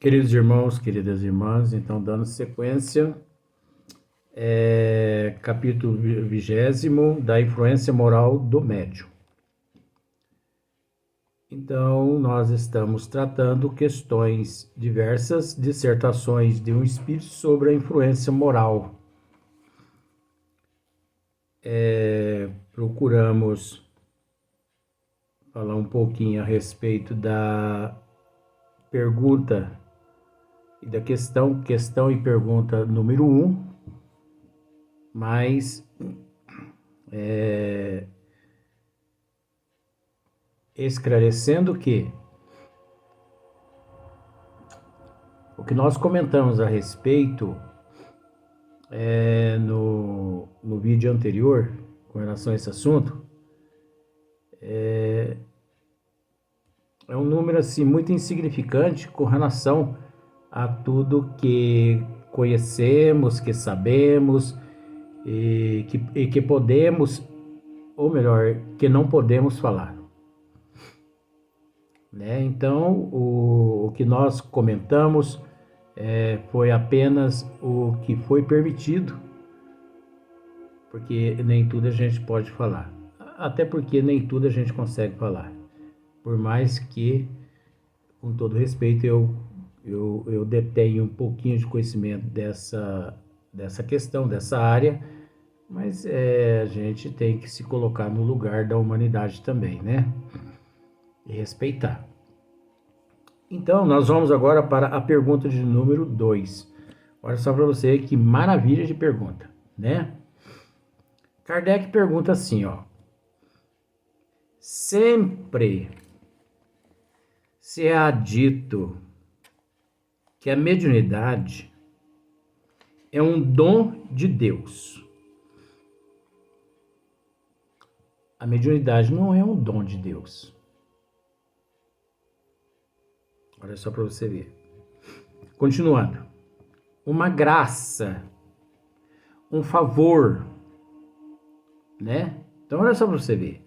Queridos irmãos, queridas irmãs, então dando sequência, capítulo 20 da influência moral do médium. Então, nós estamos tratando questões diversas, dissertações de um espírito sobre a influência moral. Procuramos falar um pouquinho a respeito da pergunta e da questão e pergunta número 1, mas esclarecendo que o que nós comentamos a respeito no vídeo anterior, com relação a esse assunto, é um número assim, muito insignificante com relação a tudo que conhecemos, que sabemos e que podemos, ou melhor, que não podemos falar. Então, o que nós comentamos foi apenas o que foi permitido, porque nem tudo a gente pode falar, até porque nem tudo a gente consegue falar, por mais que, com todo respeito, eu detenho um pouquinho de conhecimento dessa questão, dessa área, mas a gente tem que se colocar no lugar da humanidade também, né? E respeitar. Então, nós vamos agora para a pergunta de número 2. Olha só para você que maravilha de pergunta, né? Kardec pergunta assim, ó. Sempre se há dito que a mediunidade é um dom de Deus. A mediunidade não é um dom de Deus. Olha só para você ver. Continuando. Uma graça, um favor, né? Então olha só para você ver.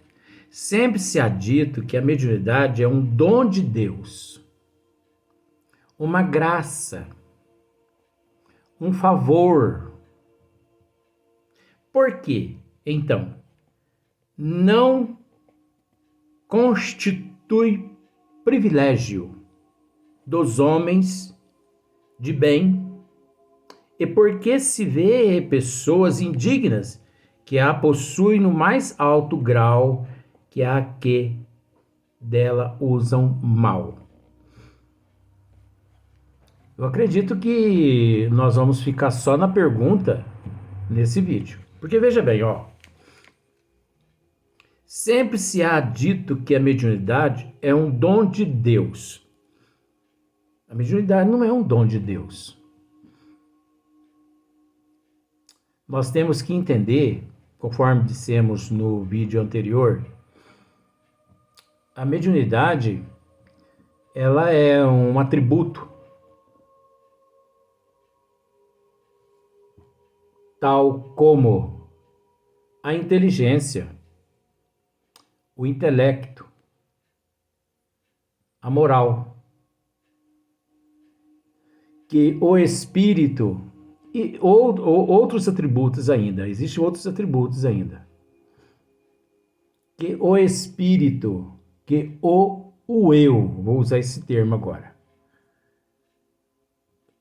Sempre se há dito que a mediunidade é um dom de Deus, uma graça, um favor. Por quê? Então, não constitui privilégio dos homens de bem, e porque se vê pessoas indignas que a possuem no mais alto grau, que a que dela usam mal. Eu acredito que nós vamos ficar só na pergunta nesse vídeo, porque veja bem, ó, sempre se há dito que a mediunidade é um dom de Deus. A mediunidade não é um dom de Deus. Nós temos que entender, conforme dissemos no vídeo anterior, a mediunidade, ela é um atributo, tal como a inteligência, o intelecto, a moral, que o espírito e outros atributos ainda, existem outros atributos ainda, que o espírito, que o eu, vou usar esse termo agora,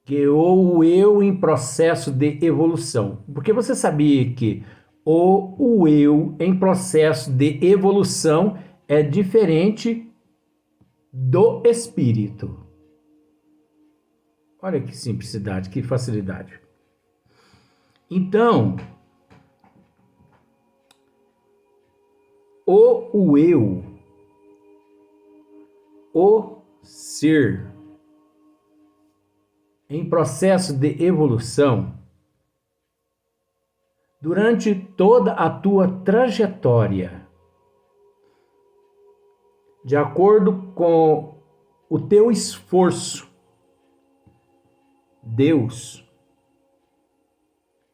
que o eu em processo de evolução, porque você sabia que o eu em processo de evolução é diferente do espírito. Olha que simplicidade, que facilidade. Então, o eu, o ser, em processo de evolução, durante toda a tua trajetória, de acordo com o teu esforço, Deus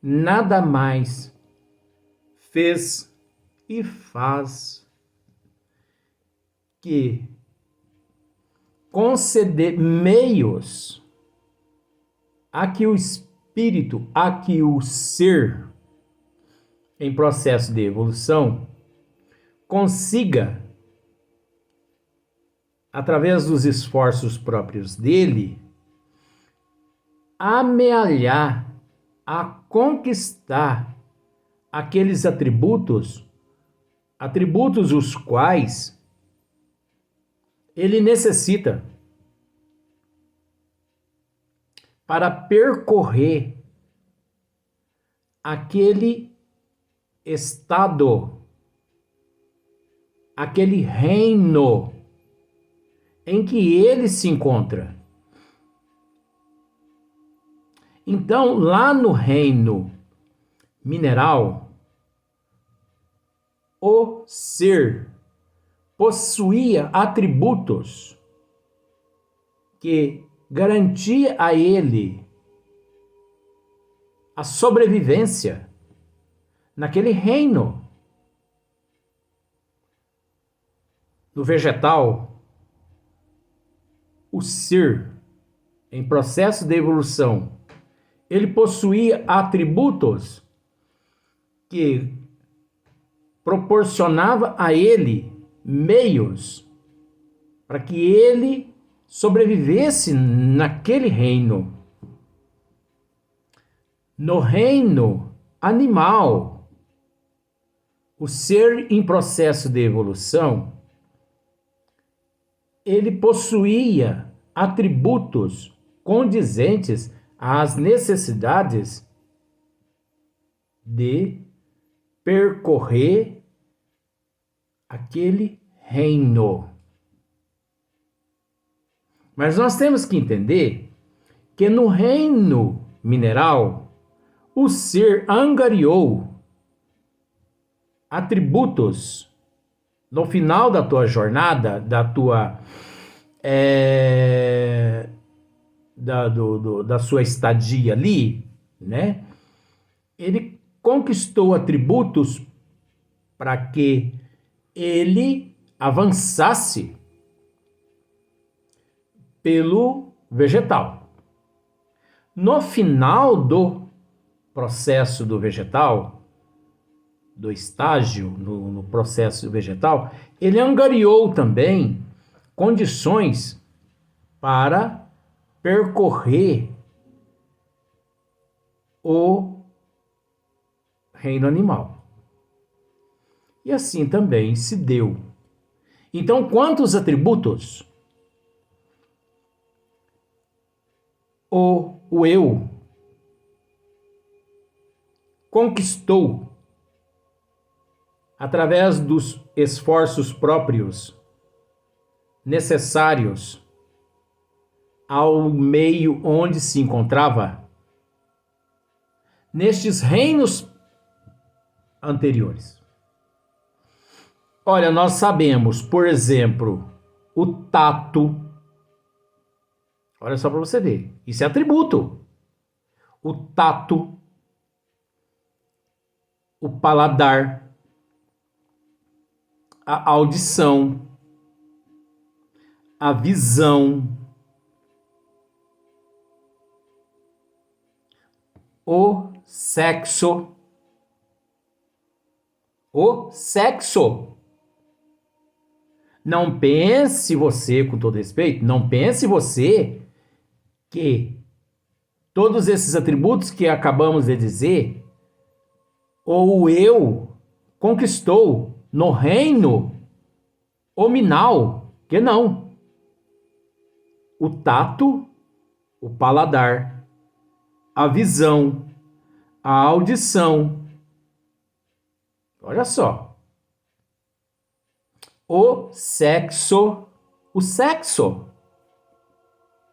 nada mais fez e faz que conceder meios a que o espírito, a que o ser em processo de evolução consiga, através dos esforços próprios dele, amealhar, a conquistar aqueles atributos os quais ele necessita para percorrer aquele estado, aquele reino em que ele se encontra. Então, lá no reino mineral, o ser possuía atributos que garantia a ele a sobrevivência naquele reino. No vegetal, o ser em processo de evolução, ele possuía atributos que proporcionava a ele meios para que ele sobrevivesse naquele reino. No reino animal, o ser em processo de evolução, ele possuía atributos condizentes às necessidades de percorrer aquele reino. Mas nós temos que entender que no reino mineral, o ser angariou atributos no final da tua jornada, da sua estadia ali, né? Ele conquistou atributos para que ele avançasse pelo vegetal. No final do processo do vegetal, do estágio no processo vegetal, ele angariou também condições para percorrer o reino animal. E assim também se deu. Então, quantos atributos o eu conquistou através dos esforços próprios necessários ao meio onde se encontrava, nestes reinos anteriores. Olha, nós sabemos, por exemplo, o tato. Olha só para você ver, isso é atributo. O tato, o paladar, a audição, a visão, o sexo. O sexo. Não pense você, com todo respeito, não pense você que todos esses atributos que acabamos de dizer, ou o eu conquistou no reino hominal, que não. O tato, o paladar, a visão, a audição. Olha só. O sexo,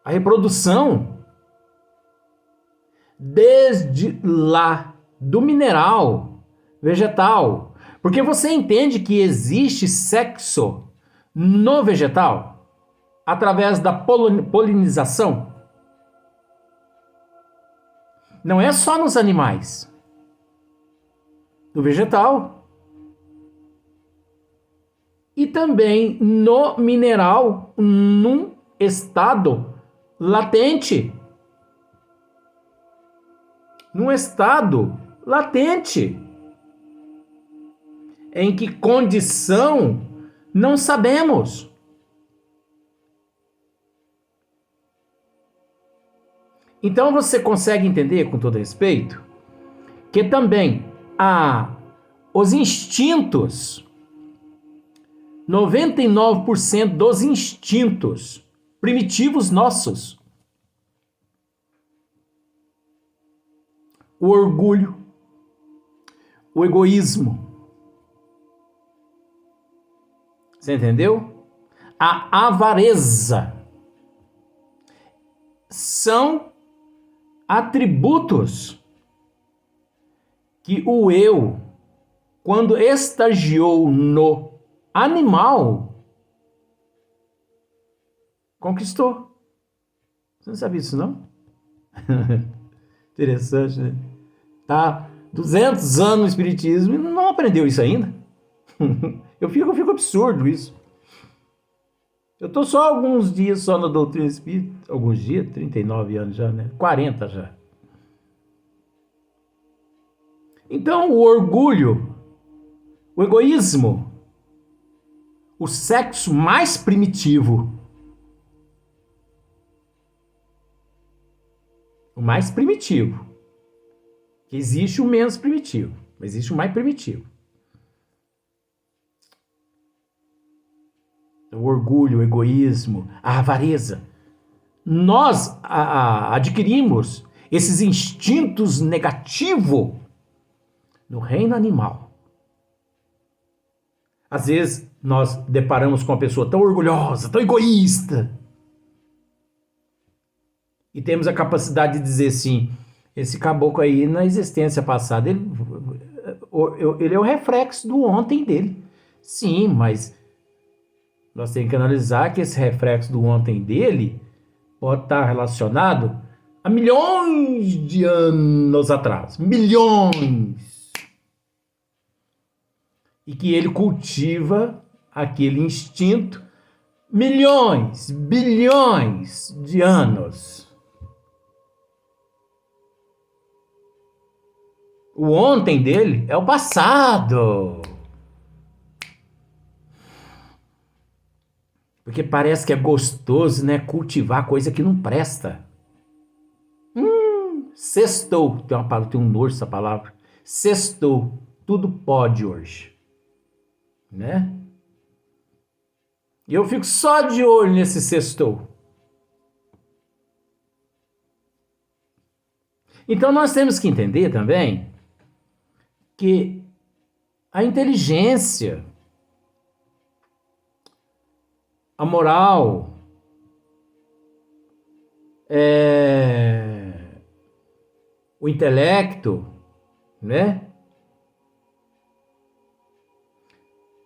a reprodução, desde lá do mineral, vegetal, porque você entende que existe sexo no vegetal através da polinização. Não é só nos animais, no vegetal. E também no mineral, num estado latente. num estado latente. Em que condição não sabemos. Então você consegue entender, com todo respeito, que também os instintos, 99% dos instintos primitivos nossos, o orgulho, o egoísmo, você entendeu? A avareza são atributos que o eu, quando estagiou no animal, conquistou. Você não sabia isso, não? Interessante, né? Tá 200 anos no espiritismo e não aprendeu isso ainda. Eu fico absurdo isso. Eu tô só alguns dias só na doutrina espírita. Alguns dias, 39 anos já, né? 40 já. Então, o orgulho, o egoísmo, o sexo mais primitivo. O mais primitivo. Que existe o menos primitivo, mas existe o mais primitivo. O orgulho, o egoísmo, a avareza. Nós adquirimos esses instintos negativos no reino animal. Às vezes nós deparamos com uma pessoa tão orgulhosa, tão egoísta, e temos a capacidade de dizer assim, esse caboclo aí na existência passada, ele é o reflexo do ontem dele. Sim, mas nós temos que analisar que esse reflexo do ontem dele pode estar relacionado a milhões de anos atrás. Milhões! E que ele cultiva aquele instinto milhões, bilhões de anos. O ontem dele é o passado. Porque parece que é gostoso, né? Cultivar coisa que não presta. Sextou. Tem um nojo essa palavra. Sextou. Tudo pode hoje. Né? E eu fico só de olho nesse sextou. Então nós temos que entender também que a inteligência, a moral, o intelecto, né?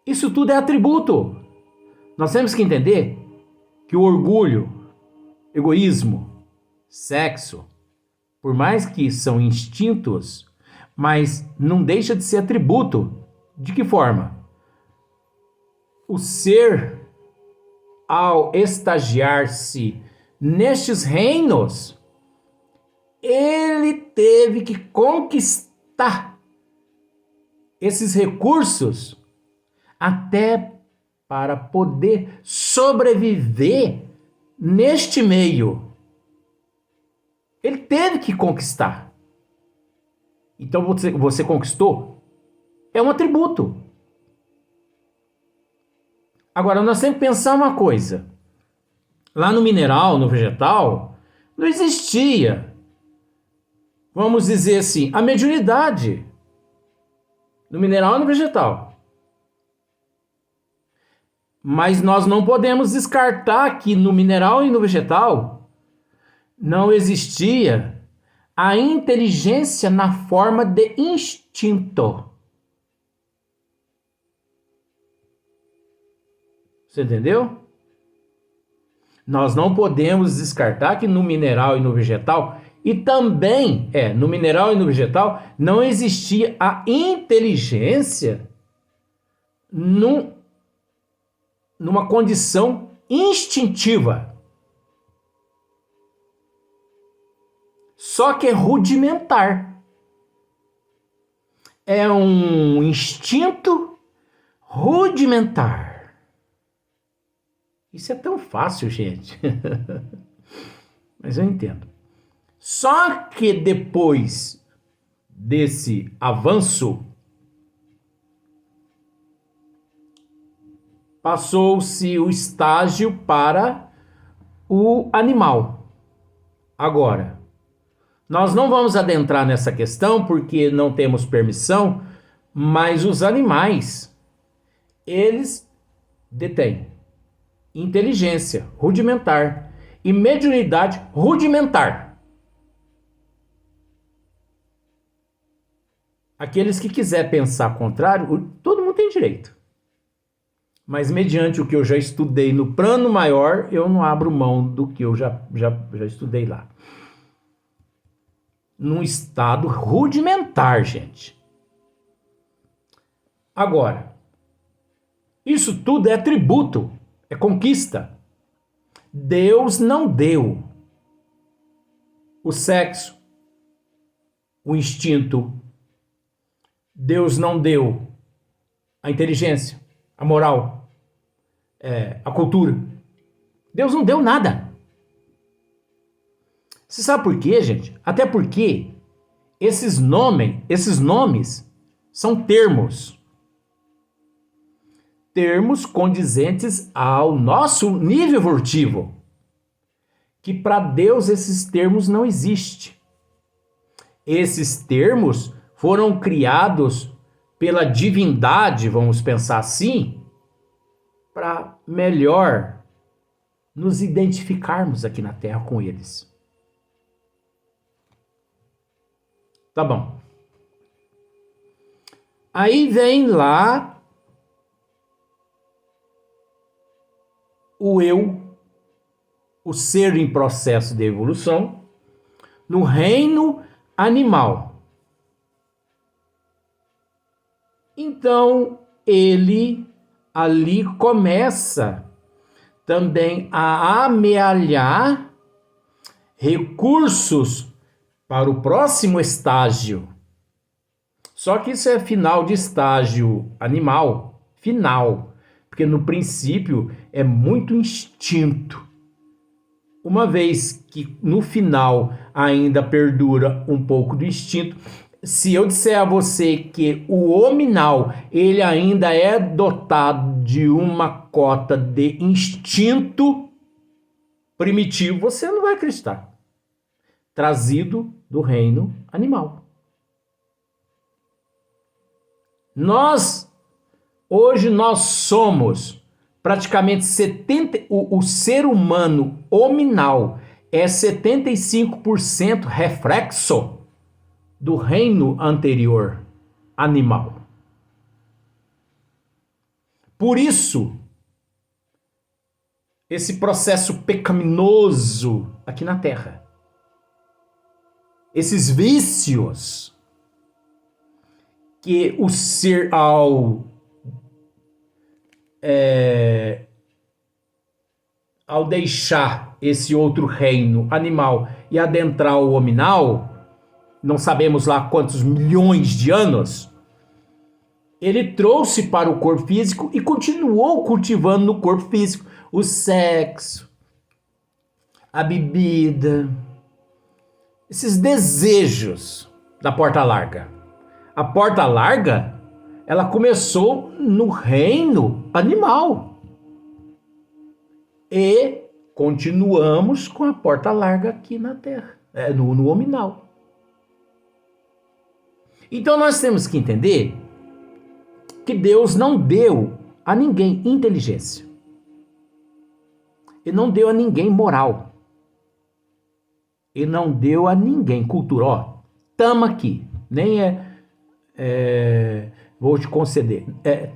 Isso tudo é atributo. Nós temos que entender que o orgulho, egoísmo, sexo, por mais que são instintos, mas não deixa de ser atributo. De que forma? O ser, ao estagiar-se nestes reinos, ele teve que conquistar esses recursos até para poder sobreviver neste meio. Ele teve que conquistar. Então você conquistou? É um atributo. Agora, nós temos que pensar uma coisa. Lá no mineral, no vegetal, não existia, vamos dizer assim, a mediunidade. No mineral e no vegetal. Mas nós não podemos descartar que no mineral e no vegetal não existia a inteligência na forma de instinto. Você entendeu? Nós não podemos descartar que no mineral e no vegetal, e também, no mineral e no vegetal, não existia a inteligência numa condição instintiva. Só que é rudimentar. é um instinto rudimentar. Isso é tão fácil, gente. Mas eu entendo. Só que depois desse avanço, passou-se o estágio para o animal. Agora, nós não vamos adentrar nessa questão porque não temos permissão, mas os animais, eles detêm inteligência rudimentar e mediunidade rudimentar. Aqueles que quiser pensar contrário, todo mundo tem direito. Mas mediante o que eu já estudei no plano maior, eu não abro mão do que eu já estudei lá. Num estado rudimentar, gente. Agora, isso tudo é tributo, é conquista. Deus não deu o sexo, o instinto. Deus não deu a inteligência, a moral, a cultura. Deus não deu nada. Você sabe por quê, gente? Até porque esses nomes são termos. Termos condizentes ao nosso nível evolutivo. Que para Deus esses termos não existem. Esses termos foram criados pela divindade, vamos pensar assim, para melhor nos identificarmos aqui na Terra com eles. Tá bom. Aí vem lá o eu, o ser em processo de evolução, no reino animal. Então, ele ali começa também a amealhar recursos para o próximo estágio. Só que isso é final de estágio animal, final, porque no princípio é muito instinto. Uma vez que no final ainda perdura um pouco do instinto, se eu disser a você que o hominal, ele ainda é dotado de uma cota de instinto primitivo, você não vai acreditar. Trazido do reino animal. Hoje nós somos praticamente 70%, o ser humano hominal é 75% reflexo do reino anterior animal. Por isso, esse processo pecaminoso aqui na Terra, esses vícios que o ser ao deixar esse outro reino animal e adentrar o hominal, não sabemos lá quantos milhões de anos, ele trouxe para o corpo físico e continuou cultivando no corpo físico o sexo, a bebida, esses desejos da porta larga. A porta larga, ela começou no reino animal. E continuamos com a porta larga aqui na Terra, no hominal. Então nós temos que entender que Deus não deu a ninguém inteligência. Ele não deu a ninguém moral. Ele não deu a ninguém cultura. Ó, tama aqui. Nem vou te conceder.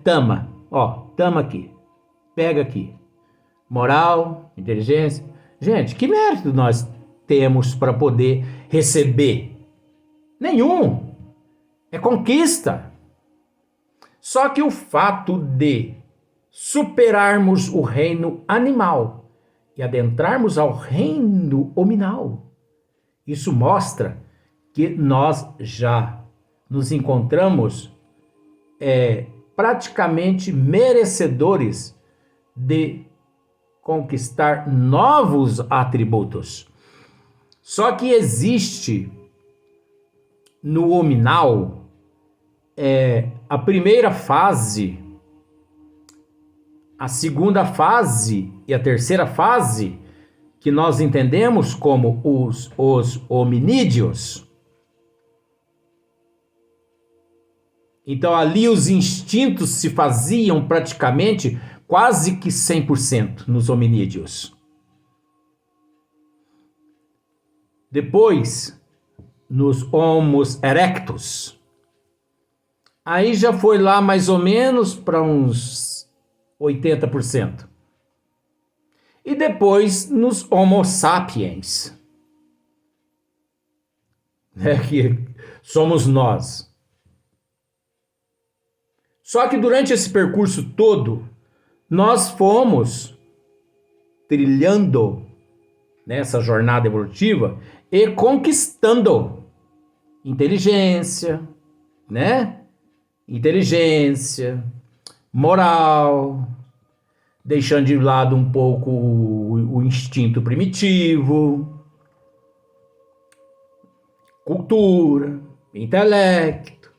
Tama. Ó, tama aqui. Pega aqui. Moral, inteligência. Gente, que mérito nós temos para poder receber? Nenhum. É conquista. Só que o fato de superarmos o reino animal e adentrarmos ao reino hominal, isso mostra que nós já nos encontramos praticamente merecedores de conquistar novos atributos. Só que existe no hominal a primeira fase, a segunda fase e a terceira fase, que nós entendemos como os hominídeos. Então ali os instintos se faziam praticamente quase que 100% nos hominídeos. Depois, nos Homos erectus, aí já foi lá mais ou menos para uns 80%. E depois nos Homo sapiens, que somos nós. Só que durante esse percurso todo, nós fomos trilhando nessa jornada evolutiva e conquistando inteligência, né? Inteligência, moral, deixando de lado um pouco o instinto primitivo, cultura, intelecto.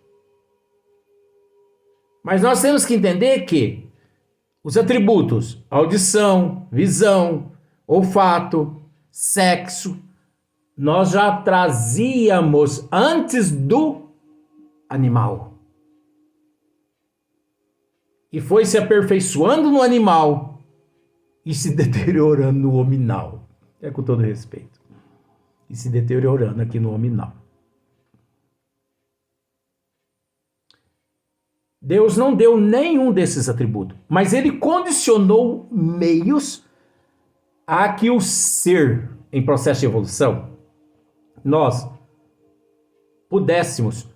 Mas nós temos que entender que os atributos, audição, visão, olfato, sexo, nós já trazíamos antes do animal. E foi se aperfeiçoando no animal e se deteriorando no hominal. Com todo respeito. E se deteriorando aqui no hominal. Deus não deu nenhum desses atributos, mas ele condicionou meios a que o ser, em processo de evolução, nós pudéssemos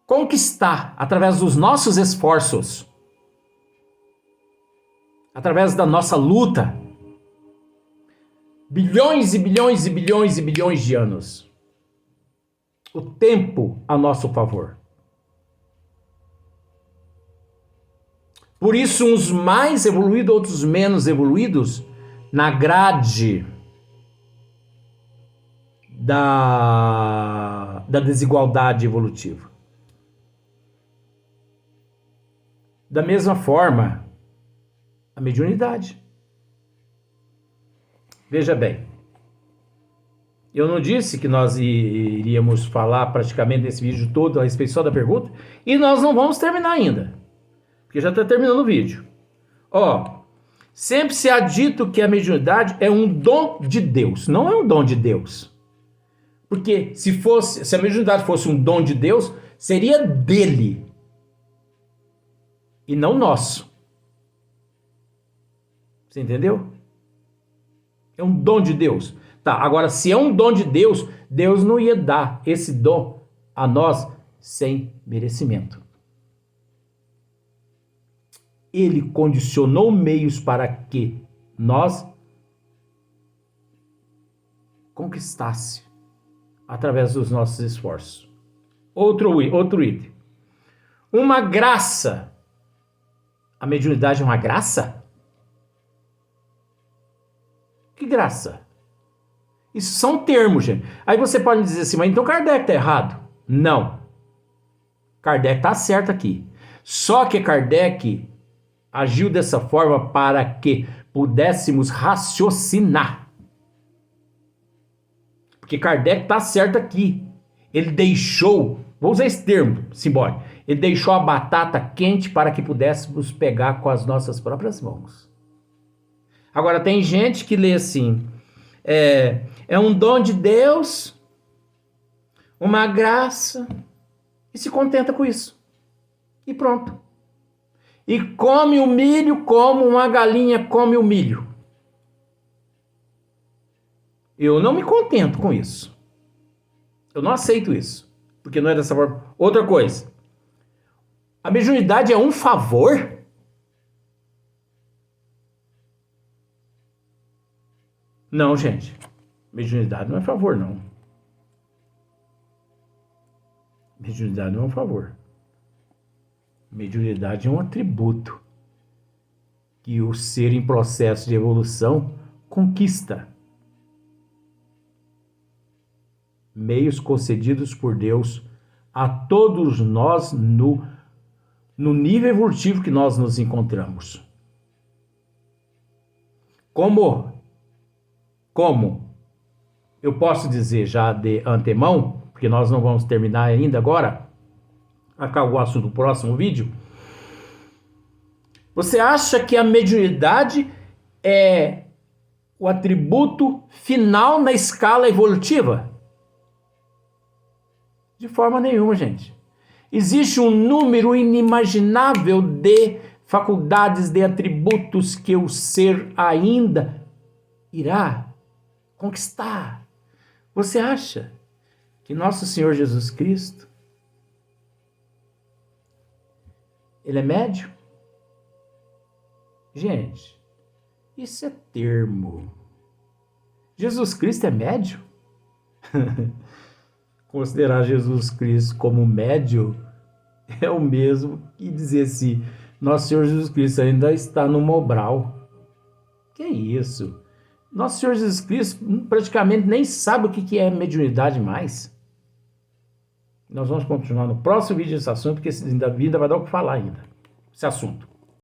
conquistar através dos nossos esforços, através da nossa luta, bilhões e bilhões e bilhões e bilhões de anos. O tempo a nosso favor. Por isso, uns mais evoluídos, outros menos evoluídos, na grade da desigualdade evolutiva. Da mesma forma, a mediunidade. Veja bem, eu não disse que nós iríamos falar praticamente nesse vídeo todo a respeito só da pergunta, e nós não vamos terminar ainda. Porque já está terminando o vídeo. Sempre se há dito que a mediunidade é um dom de Deus. Não é um dom de Deus. Porque se a mediunidade fosse um dom de Deus, seria dele. E não nosso. Você entendeu? É um dom de Deus. Tá, agora se é um dom de Deus, Deus não ia dar esse dom a nós sem merecimento. Ele condicionou meios para que nós conquistasse através dos nossos esforços. Outro item. Uma graça. A mediunidade é uma graça? Que graça? Isso são termos, gente. Aí você pode dizer assim, mas então Kardec está errado? Não. Kardec está certo aqui. Só que Kardec agiu dessa forma para que pudéssemos raciocinar. Porque Kardec está certo aqui. Ele deixou, vou usar esse termo simbólico, ele deixou a batata quente para que pudéssemos pegar com as nossas próprias mãos. Agora tem gente que lê assim, é um dom de Deus, uma graça, e se contenta com isso. E pronto. E come o milho como uma galinha come o milho. Eu não me contento com isso. Eu não aceito isso. Porque não é dessa forma. Outra coisa. A mediunidade é um favor? Não, gente. Mediunidade não é favor, não. Mediunidade não é um favor. Mediunidade é um atributo que o ser em processo de evolução conquista. Meios concedidos por Deus a todos nós no nível evolutivo que nós nos encontramos. Como eu posso dizer já de antemão, porque nós não vamos terminar ainda agora, acabou o assunto do próximo vídeo. Você acha que a mediunidade é o atributo final na escala evolutiva? De forma nenhuma, gente. Existe um número inimaginável de faculdades, de atributos que o ser ainda irá conquistar. Você acha que nosso Senhor Jesus Cristo, ele é médio? Gente, isso é termo. Jesus Cristo é médio? Considerar Jesus Cristo como médio é o mesmo que dizer assim, nosso Senhor Jesus Cristo ainda está no Mobral. Que isso? Nosso Senhor Jesus Cristo praticamente nem sabe o que é mediunidade mais. Nós vamos continuar no próximo vídeo desse assunto, porque ainda vai dar o que falar ainda, esse assunto.